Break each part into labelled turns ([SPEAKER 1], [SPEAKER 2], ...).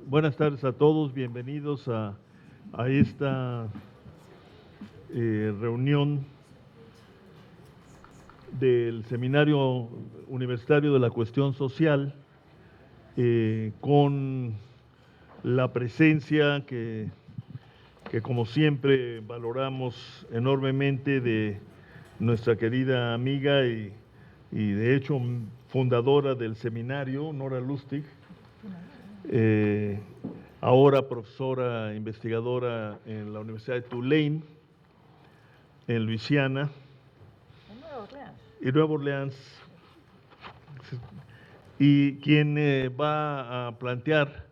[SPEAKER 1] buenas tardes a todos, bienvenidos a esta reunión del Seminario Universitario de la Cuestión Social, con la presencia que como siempre valoramos enormemente de nuestra querida amiga y de hecho fundadora del seminario, Nora Lustig, ahora profesora investigadora en la Universidad de Tulane, en Luisiana y Nueva Orleans, y quien va a plantear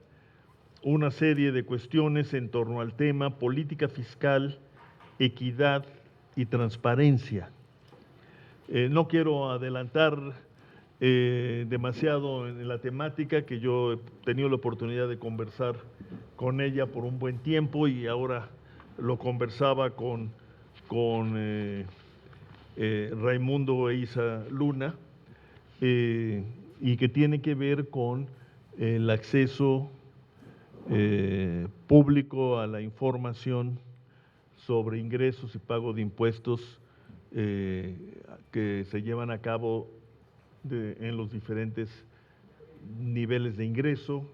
[SPEAKER 1] una serie de cuestiones en torno al tema política fiscal, equidad y transparencia. No quiero adelantar demasiado en la temática, que yo he tenido la oportunidad de conversar con ella por un buen tiempo y ahora lo conversaba con Raimundo e Isa Luna, y que tiene que ver con el acceso público a la información sobre ingresos y pago de impuestos que se llevan a cabo en los diferentes niveles de ingreso,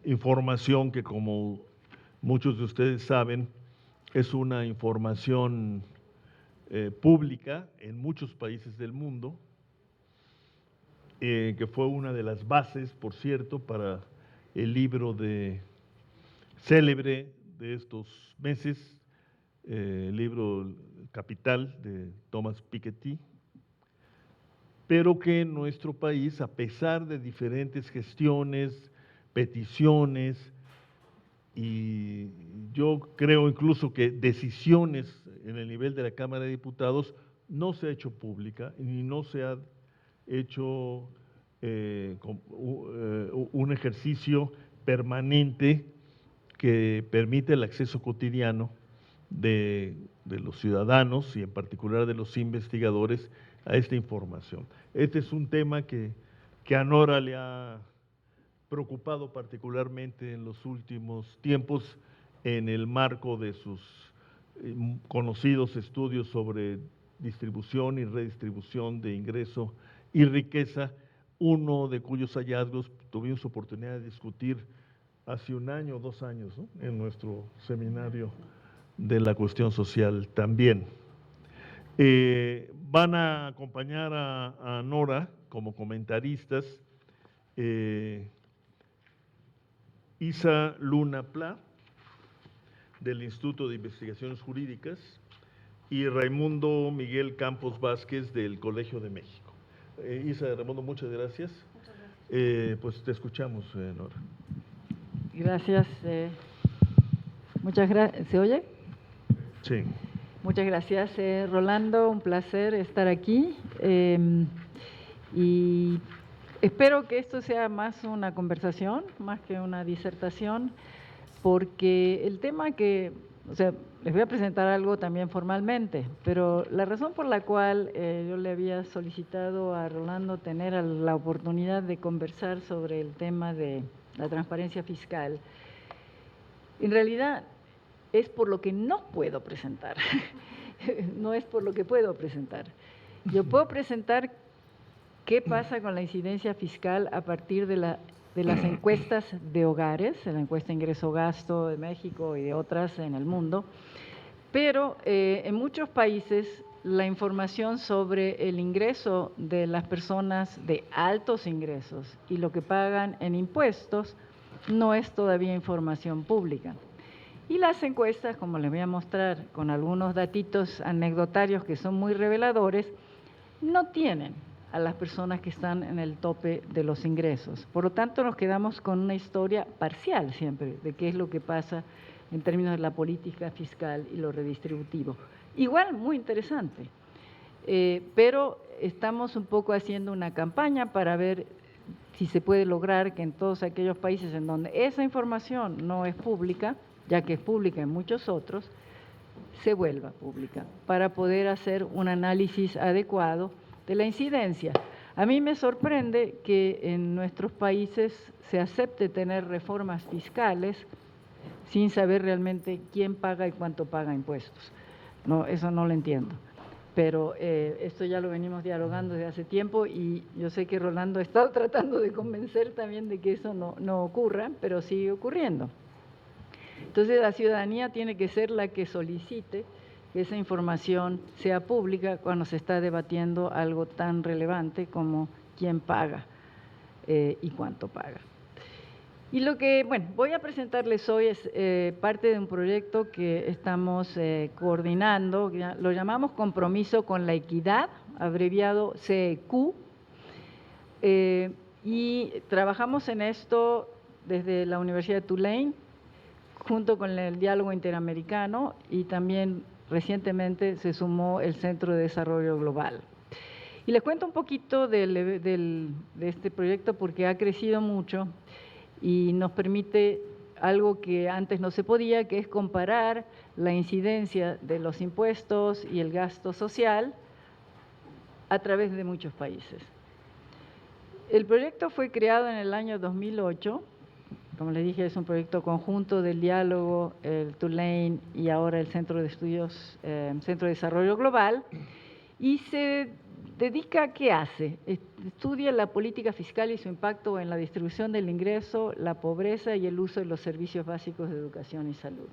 [SPEAKER 1] información que, como muchos de ustedes saben, es una información pública en muchos países del mundo, que fue una de las bases, por cierto, para el libro célebre de estos meses, el libro Capital de Thomas Piketty, pero que en nuestro país, a pesar de diferentes gestiones, peticiones y yo creo incluso que decisiones en el nivel de la Cámara de Diputados, no se ha hecho pública y no se ha hecho un ejercicio permanente que permite el acceso cotidiano de los ciudadanos y en particular de los investigadores a esta información. Este es un tema que a Nora le ha preocupado particularmente en los últimos tiempos en el marco de sus conocidos estudios sobre distribución y redistribución de ingreso y riqueza, uno de cuyos hallazgos tuvimos oportunidad de discutir hace 1 año o 2 años, ¿no?, en nuestro seminario de la cuestión social también. Van a acompañar a Nora como comentaristas Isa Luna Pla, del Instituto de Investigaciones Jurídicas, y Raimundo Miguel Campos Vázquez, del Colegio de México. Isa, Raimundo, muchas gracias. Pues te escuchamos, Nora.
[SPEAKER 2] Gracias. Muchas gracias. ¿Se oye?
[SPEAKER 1] Sí.
[SPEAKER 2] Muchas gracias, Rolando. Un placer estar aquí. Y espero que esto sea más una conversación, más que una disertación, porque el tema les voy a presentar algo también formalmente, pero la razón por la cual yo le había solicitado a Rolando tener la oportunidad de conversar sobre el tema de la transparencia fiscal, en realidad es por lo que no puedo presentar, no es por lo que puedo presentar. Yo puedo presentar qué pasa con la incidencia fiscal a partir de las encuestas de hogares, la encuesta ingreso-gasto de México y de otras en el mundo, pero en muchos países la información sobre el ingreso de las personas de altos ingresos y lo que pagan en impuestos no es todavía información pública. Y las encuestas, como les voy a mostrar con algunos datitos anecdotarios que son muy reveladores, no tienen a las personas que están en el tope de los ingresos. Por lo tanto, nos quedamos con una historia parcial siempre de qué es lo que pasa en términos de la política fiscal y lo redistributivo. Igual, muy interesante, pero estamos un poco haciendo una campaña para ver si se puede lograr que en todos aquellos países en donde esa información no es pública, ya que es pública en muchos otros, se vuelva pública, para poder hacer un análisis adecuado de la incidencia. A mí me sorprende que en nuestros países se acepte tener reformas fiscales sin saber realmente quién paga y cuánto paga impuestos. No, eso no lo entiendo. Pero esto ya lo venimos dialogando desde hace tiempo y yo sé que Rolando ha estado tratando de convencer también de que eso no ocurra, pero sigue ocurriendo. Entonces la ciudadanía tiene que ser la que solicite que esa información sea pública cuando se está debatiendo algo tan relevante como quién paga y cuánto paga. Y lo que, bueno, voy a presentarles hoy es parte de un proyecto que estamos coordinando, lo llamamos Compromiso con la Equidad, abreviado CEQ, y trabajamos en esto desde la Universidad de Tulane, junto con el Diálogo Interamericano, y también recientemente se sumó el Centro de Desarrollo Global. Y les cuento un poquito de este proyecto porque ha crecido mucho y nos permite algo que antes no se podía, que es comparar la incidencia de los impuestos y el gasto social a través de muchos países. El proyecto fue creado en el año 2008, como les dije, es un proyecto conjunto del Diálogo, el Tulane y ahora el Centro de Estudios, Centro de Desarrollo Global, y se dedica a qué hace. Estudia la política fiscal y su impacto en la distribución del ingreso, la pobreza y el uso de los servicios básicos de educación y salud.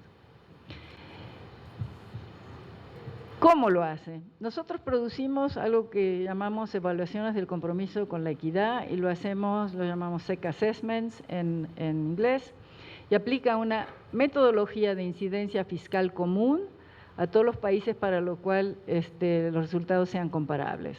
[SPEAKER 2] ¿Cómo lo hace? Nosotros producimos algo que llamamos evaluaciones del compromiso con la equidad y lo llamamos SEC Assessments en inglés, y aplica una metodología de incidencia fiscal común a todos los países para lo cual los resultados sean comparables.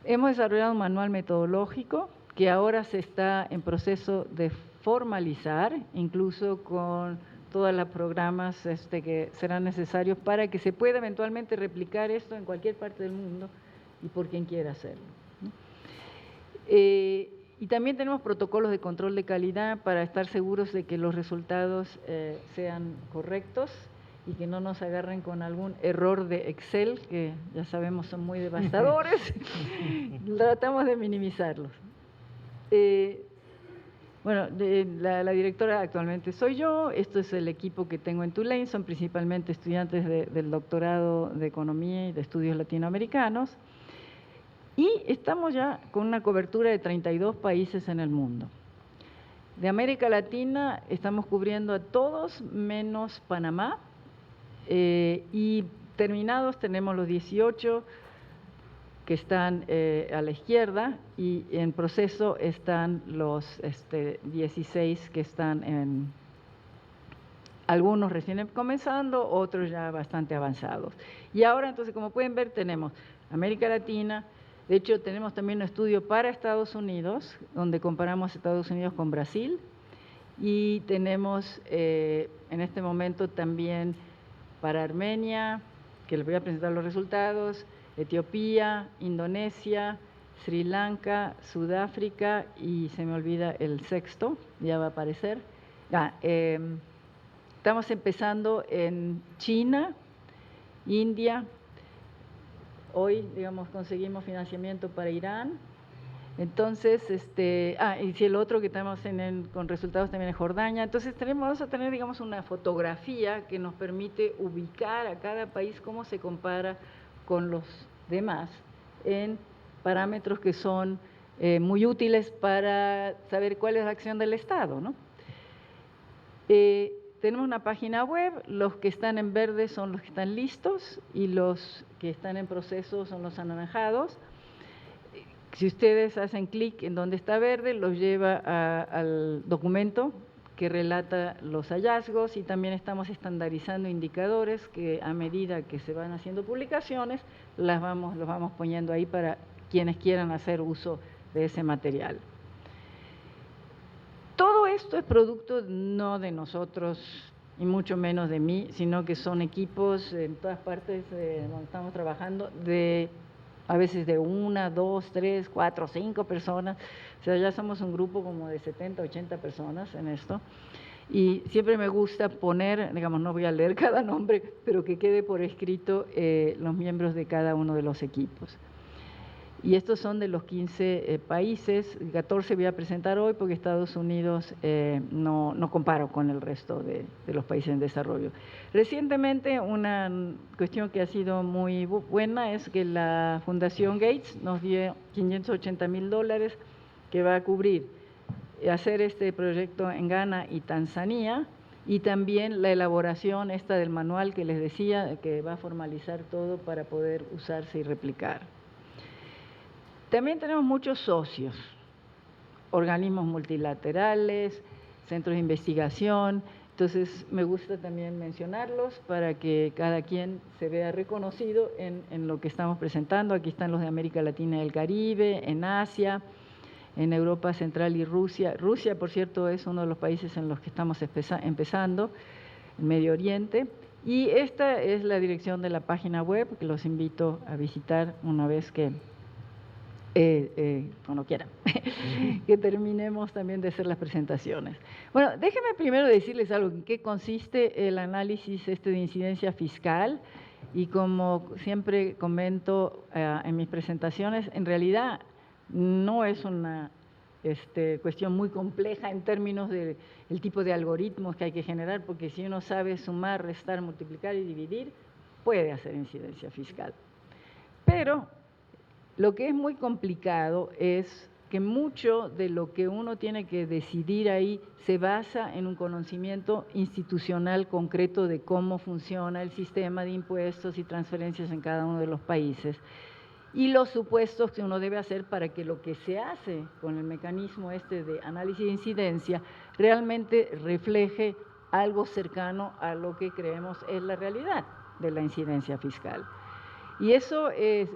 [SPEAKER 2] Hemos desarrollado un manual metodológico que ahora se está en proceso de formalizar, incluso con todos los programas que serán necesarios para que se pueda eventualmente replicar esto en cualquier parte del mundo y por quien quiera hacerlo. Y también tenemos protocolos de control de calidad para estar seguros de que los resultados sean correctos y que no nos agarren con algún error de Excel, que ya sabemos son muy devastadores. Tratamos de minimizarlos. Bueno, la directora actualmente soy yo, esto es el equipo que tengo en Tulane, son principalmente estudiantes del doctorado de Economía y de Estudios Latinoamericanos, y estamos ya con una cobertura de 32 países en el mundo. De América Latina estamos cubriendo a todos menos Panamá, y terminados tenemos los 18 que están a la izquierda, y en proceso están los 16 que están en, algunos recién comenzando, otros ya bastante avanzados. Y ahora entonces, como pueden ver, tenemos América Latina, de hecho tenemos también un estudio para Estados Unidos, donde comparamos Estados Unidos con Brasil, y tenemos en este momento también para Armenia, que les voy a presentar los resultados, Etiopía, Indonesia, Sri Lanka, Sudáfrica y se me olvida el sexto, ya va a aparecer. Estamos empezando en China, India, hoy, digamos, conseguimos financiamiento para Irán. Entonces, y si el otro que estamos con resultados también en Jordania. Entonces, vamos a tener, digamos, una fotografía que nos permite ubicar a cada país cómo se compara con los demás en parámetros que son muy útiles para saber cuál es la acción del Estado, ¿no? Tenemos una página web, los que están en verde son los que están listos y los que están en proceso son los anaranjados. Si ustedes hacen clic en donde está verde, los lleva al documento que relata los hallazgos, y también estamos estandarizando indicadores que a medida que se van haciendo publicaciones, los vamos poniendo ahí para quienes quieran hacer uso de ese material. Todo esto es producto no de nosotros y mucho menos de mí, sino que son equipos en todas partes donde estamos trabajando, a veces de 1, 2, 3, 4, 5 personas. O sea, ya somos un grupo como de 70, 80 personas en esto. Y siempre me gusta poner, digamos, no voy a leer cada nombre, pero que quede por escrito los miembros de cada uno de los equipos. Y estos son de los 15 países, 14 voy a presentar hoy porque Estados Unidos no comparo con el resto de los países en desarrollo. Recientemente una cuestión que ha sido muy buena es que la Fundación Gates nos dio $580.000 que va a cubrir hacer este proyecto en Ghana y Tanzania, y también la elaboración esta del manual que les decía, que va a formalizar todo para poder usarse y replicar. También tenemos muchos socios, organismos multilaterales, centros de investigación, entonces me gusta también mencionarlos para que cada quien se vea reconocido en lo que estamos presentando. Aquí están los de América Latina y el Caribe, en Asia, en Europa Central y Rusia. Rusia, por cierto, es uno de los países en los que estamos empezando, en Medio Oriente. Y esta es la dirección de la página web, que los invito a visitar una vez que, cuando quieran, que terminemos también de hacer las presentaciones. Bueno, déjenme primero decirles algo, en qué consiste el análisis de incidencia fiscal. Y como siempre comento en mis presentaciones, en realidad no es una cuestión muy compleja en términos del tipo de algoritmos que hay que generar, porque si uno sabe sumar, restar, multiplicar y dividir, puede hacer incidencia fiscal. Pero lo que es muy complicado es que mucho de lo que uno tiene que decidir ahí se basa en un conocimiento institucional concreto de cómo funciona el sistema de impuestos y transferencias en cada uno de los países, y los supuestos que uno debe hacer para que lo que se hace con el mecanismo de análisis de incidencia realmente refleje algo cercano a lo que creemos es la realidad de la incidencia fiscal. Y eso es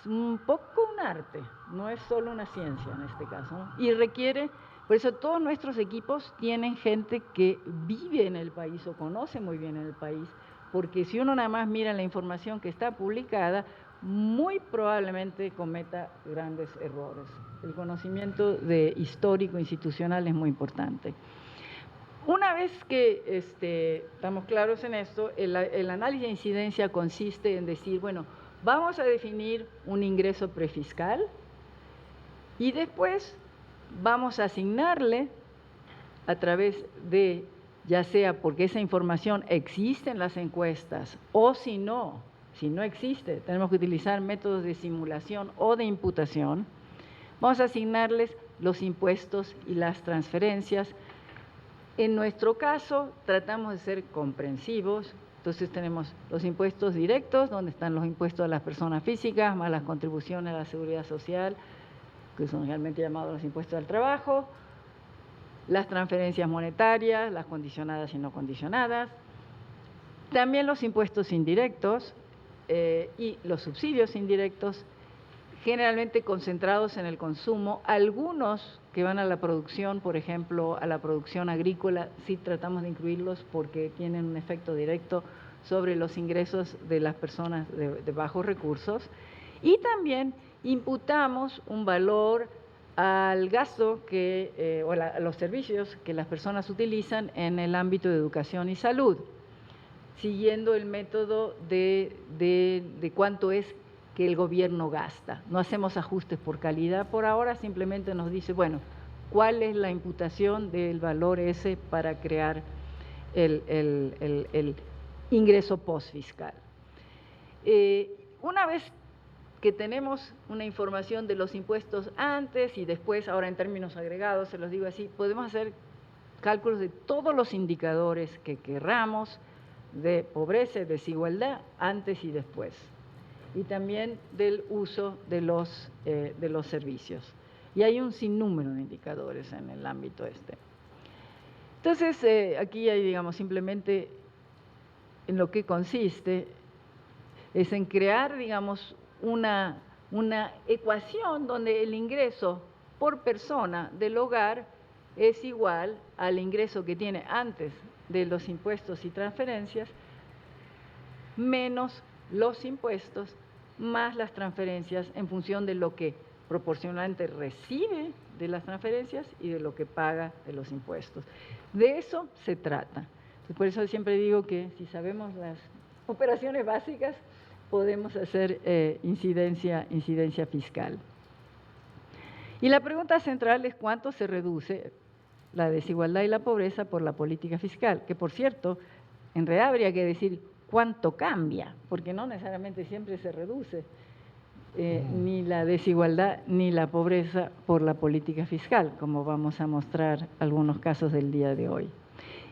[SPEAKER 2] un poco un arte, no es solo una ciencia en este caso, ¿no? Y requiere, por eso todos nuestros equipos tienen gente que vive en el país o conoce muy bien el país, porque si uno nada más mira la información que está publicada, muy probablemente cometa grandes errores. El conocimiento histórico, institucional es muy importante. Una vez que estamos claros en esto, el análisis de incidencia consiste en decir, bueno, vamos a definir un ingreso prefiscal y después vamos a asignarle a través de, ya sea porque esa información existe en las encuestas o si no existe, tenemos que utilizar métodos de simulación o de imputación, vamos a asignarles los impuestos y las transferencias. En nuestro caso, tratamos de ser comprensivos, entonces tenemos los impuestos directos, donde están los impuestos a las personas físicas, más las contribuciones a la seguridad social, que son realmente llamados los impuestos al trabajo, las transferencias monetarias, las condicionadas y no condicionadas, también los impuestos indirectos y los subsidios indirectos, generalmente concentrados en el consumo, algunos que van a la producción, por ejemplo, a la producción agrícola, sí tratamos de incluirlos porque tienen un efecto directo sobre los ingresos de las personas de bajos recursos, y también imputamos un valor al gasto o a los servicios que las personas utilizan en el ámbito de educación y salud, siguiendo el método de cuánto es que el gobierno gasta. No hacemos ajustes por calidad por ahora, simplemente nos dice, bueno, ¿cuál es la imputación del valor ese para crear el ingreso postfiscal? Una vez que tenemos una información de los impuestos antes y después, ahora en términos agregados, se los digo así, podemos hacer cálculos de todos los indicadores que querramos de pobreza y desigualdad antes y después, y también del uso de los servicios. Y hay un sinnúmero de indicadores en el ámbito Entonces, aquí hay, digamos, simplemente en lo que consiste es en crear, digamos, una ecuación donde el ingreso por persona del hogar es igual al ingreso que tiene antes de los impuestos y transferencias, menos los impuestos, más las transferencias en función de lo que proporcionalmente recibe de las transferencias y de lo que paga de los impuestos. De eso se trata. Por eso siempre digo que si sabemos las operaciones básicas, podemos hacer incidencia fiscal. Y la pregunta central es cuánto se reduce la desigualdad y la pobreza por la política fiscal, que por cierto, en realidad habría que decir cuánto cambia, porque no necesariamente siempre se reduce ni la desigualdad ni la pobreza por la política fiscal, como vamos a mostrar algunos casos del día de hoy.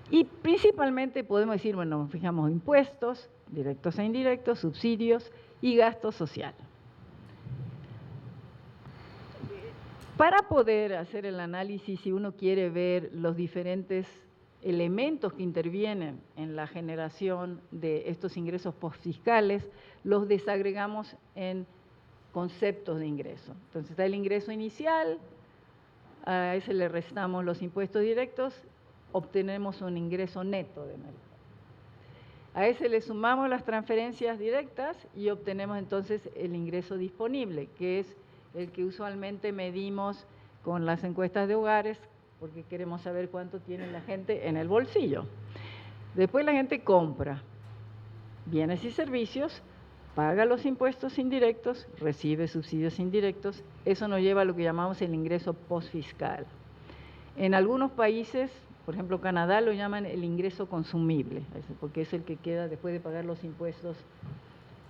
[SPEAKER 2] Y principalmente podemos decir, bueno, fijamos impuestos, directos e indirectos, subsidios y gasto social. Para poder hacer el análisis, si uno quiere ver los diferentes elementos que intervienen en la generación de estos ingresos postfiscales, los desagregamos en conceptos de ingreso. Entonces está el ingreso inicial, a ese le restamos los impuestos directos, obtenemos un ingreso neto de mercado. A ese le sumamos las transferencias directas y obtenemos entonces el ingreso disponible, que es el que usualmente medimos con las encuestas de hogares, porque queremos saber cuánto tiene la gente en el bolsillo. Después la gente compra bienes y servicios, paga los impuestos indirectos, recibe subsidios indirectos, eso nos lleva a lo que llamamos el ingreso postfiscal. En algunos países, por ejemplo Canadá, lo llaman el ingreso consumible, porque es el que queda después de pagar los impuestos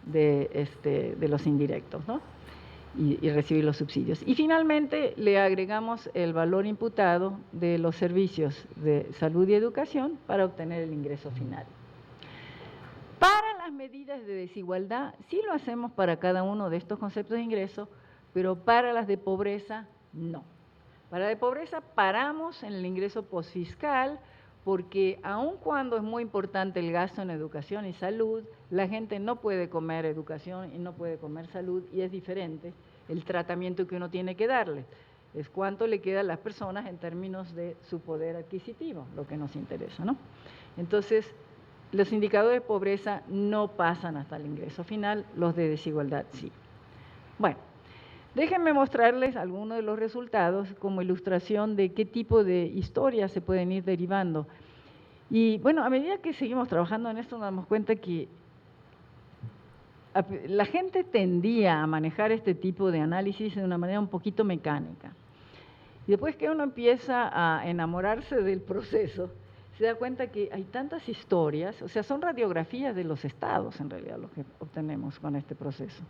[SPEAKER 2] de los indirectos, ¿no? Y recibir los subsidios. Y finalmente le agregamos el valor imputado de los servicios de salud y educación para obtener el ingreso final. Para las medidas de desigualdad, sí lo hacemos para cada uno de estos conceptos de ingreso, pero para las de pobreza, no. Para la de pobreza paramos en el ingreso postfiscal, porque aun cuando es muy importante el gasto en educación y salud, la gente no puede comer educación y no puede comer salud, y es diferente el tratamiento que uno tiene que darle. Es cuánto le queda a las personas en términos de su poder adquisitivo, lo que nos interesa, ¿no? Entonces, los indicadores de pobreza no pasan hasta el ingreso final, los de desigualdad sí. Bueno, déjenme mostrarles algunos de los resultados como ilustración de qué tipo de historias se pueden ir derivando. Y bueno, a medida que seguimos trabajando en esto nos damos cuenta que la gente tendía a manejar este tipo de análisis de una manera un poquito mecánica. Y después que uno empieza a enamorarse del proceso, se da cuenta que hay tantas historias, o sea, son radiografías de los estados en realidad lo que obtenemos con este proceso.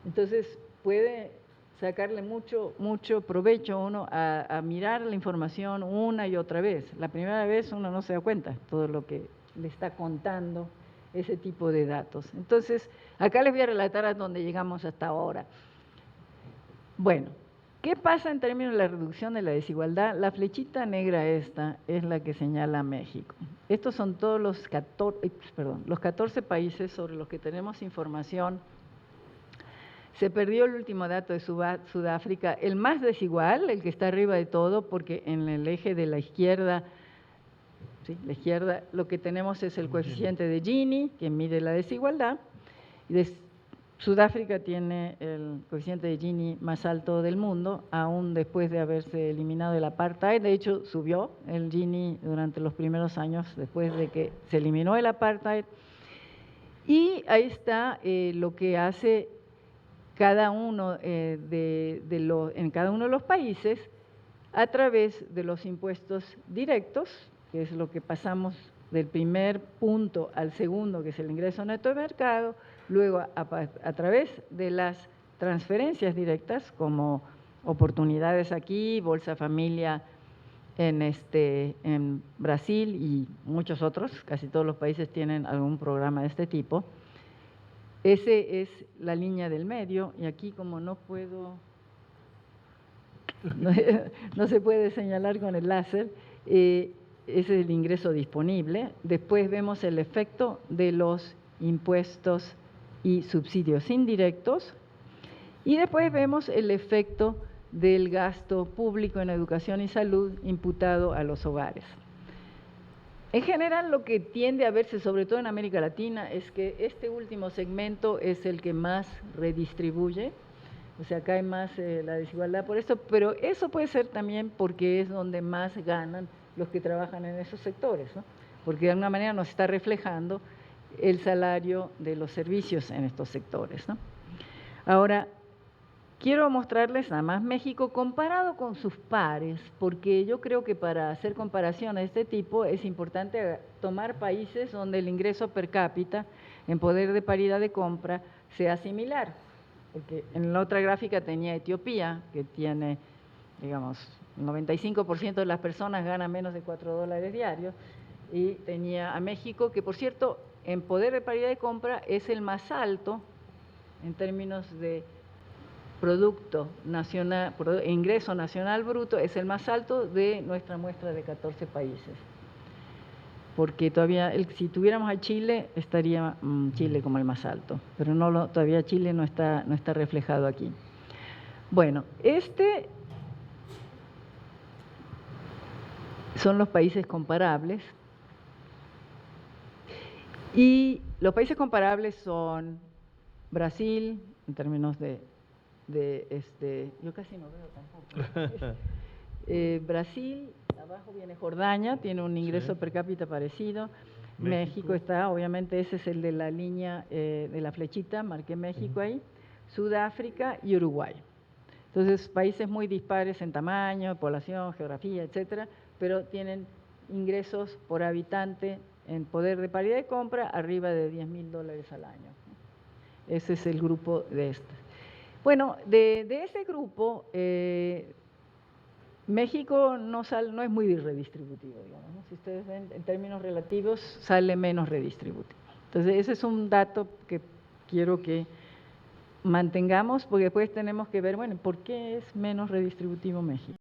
[SPEAKER 2] Entonces puede sacarle mucho provecho uno a mirar la información una y otra vez. La primera vez uno no se da cuenta todo lo que le está contando ese tipo de datos. Entonces, acá les voy a relatar a dónde llegamos hasta ahora. Bueno, ¿qué pasa en términos de la reducción de la desigualdad? La flechita negra esta es la que señala México. Estos son todos los 14 países sobre los que tenemos información. Se perdió el último dato de Sudáfrica, el más desigual, el que está arriba de todo, porque en el eje de la izquierda, ¿sí? La izquierda, lo que tenemos es el coeficiente de Gini, que mide la desigualdad, y Sudáfrica tiene el coeficiente de Gini más alto del mundo, aún después de haberse eliminado el apartheid. De hecho, subió el Gini durante los primeros años después de que se eliminó el apartheid. Y ahí está lo que hace cada uno en cada uno de los países a través de los impuestos directos, que es lo que pasamos del primer punto al segundo, que es el ingreso neto de mercado, luego a través de las transferencias directas, como oportunidades aquí, Bolsa Familia en Brasil y muchos otros, casi todos los países tienen algún programa de este tipo. Ese es la línea del medio, y aquí como no puedo, no se puede señalar con el láser, ese es el ingreso disponible. Después vemos el efecto de los impuestos y subsidios indirectos, y después vemos el efecto del gasto público en educación y salud imputado a los hogares. En general, lo que tiende a verse, sobre todo en América Latina, es que este último segmento es el que más redistribuye, o sea, acá hay más la desigualdad por esto, pero eso puede ser también porque es donde más ganan los que trabajan en esos sectores, ¿no? Porque de alguna manera nos está reflejando el salario de los servicios en estos sectores, ¿no? Ahora, quiero mostrarles nada más México comparado con sus pares, porque yo creo que para hacer comparación de este tipo es importante tomar países donde el ingreso per cápita en poder de paridad de compra sea similar. Porque en la otra gráfica tenía Etiopía, que tiene, digamos, el 95% de las personas ganan menos de $4 diarios, y tenía a México, que por cierto, en poder de paridad de compra es el más alto en términos de Producto Nacional, Ingreso Nacional Bruto, es el más alto de nuestra muestra de 14 países. Porque todavía, si tuviéramos a Chile, estaría Chile como el más alto, pero no todavía Chile no está reflejado aquí. Bueno, son los países comparables. Y los países comparables son Brasil, en términos yo casi no veo tampoco. Brasil, abajo viene Jordania, tiene un ingreso per cápita parecido. México está, obviamente ese es el de la línea de la flechita, marqué México ahí. Sudáfrica y Uruguay. Entonces, países muy dispares en tamaño, población, geografía, etcétera, pero tienen ingresos por habitante en poder de paridad de compra arriba de $10,000 al año. Ese es el grupo de estos. Bueno, de ese grupo, México no es muy redistributivo, digamos, ¿no? Si ustedes ven, en términos relativos, sale menos redistributivo. Entonces, ese es un dato que quiero que mantengamos, porque después tenemos que ver, bueno, ¿por qué es menos redistributivo México?